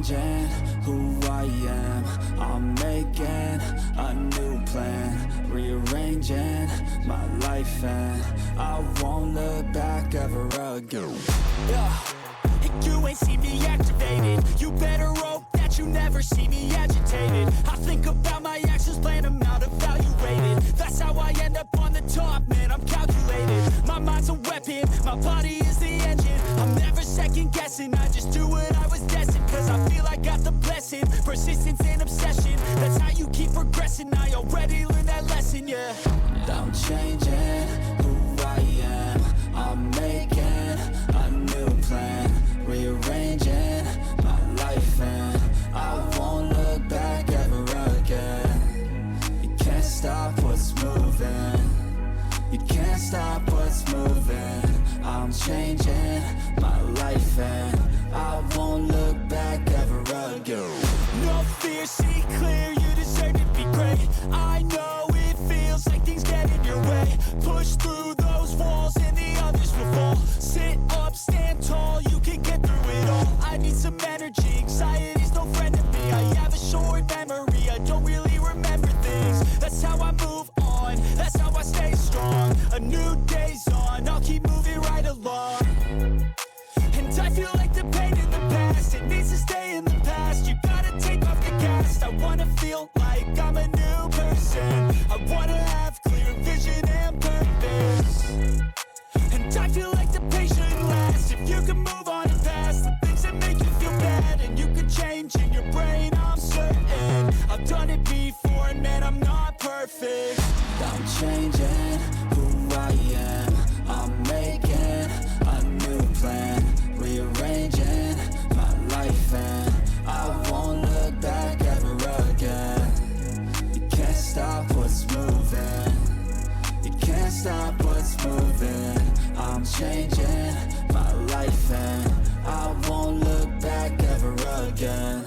changing who I am. I'm making a new plan, rearranging my life, and I won't look back ever again. Yeah. You ain't see me activated. You better hope that you never see me agitated. I think about my actions, plan them out, evaluated. That's how I end up on the top, man, I'm calculated. My mind's a weapon, my body is the engine. I'm never second guessing, I just do what I was destined. Cause I feel I got the blessing, persistence and obsession. That's how you keep progressing, I already learned that lesson, yeah. I'm changing who I am. I'm making a new plan, rearranging my life, and I won't look back ever again. You can't stop what's moving. You can't stop what's moving. I'm changing my life, and I won't look back ever again. No fear, see clear, you deserve to be great. I know it feels like things get in your way. Push through those walls and the others will fall. Sit up, stand tall, you can get through it all. I need some energy, anxiety's no friend to me. I have a short memory, I don't really remember things. That's how I move on, that's how I stay strong. A new day's on, I'll keep moving right along. And I feel like the pain in the past, it needs to stay in the past. You gotta take off the cast. I wanna feel like I'm a new person. I wanna have clear vision and purpose. And I feel like the pain shouldn't last. If you can move on and past the things that make you feel bad, and you can change in your brain, I'm certain. I've done it before, and man, I'm not perfect. I'm changing who I am. I'm making a new plan, rearranging my life, and I won't look back ever again. You can't stop what's moving. You can't stop what's moving. I'm changing my life, and I won't look back ever again.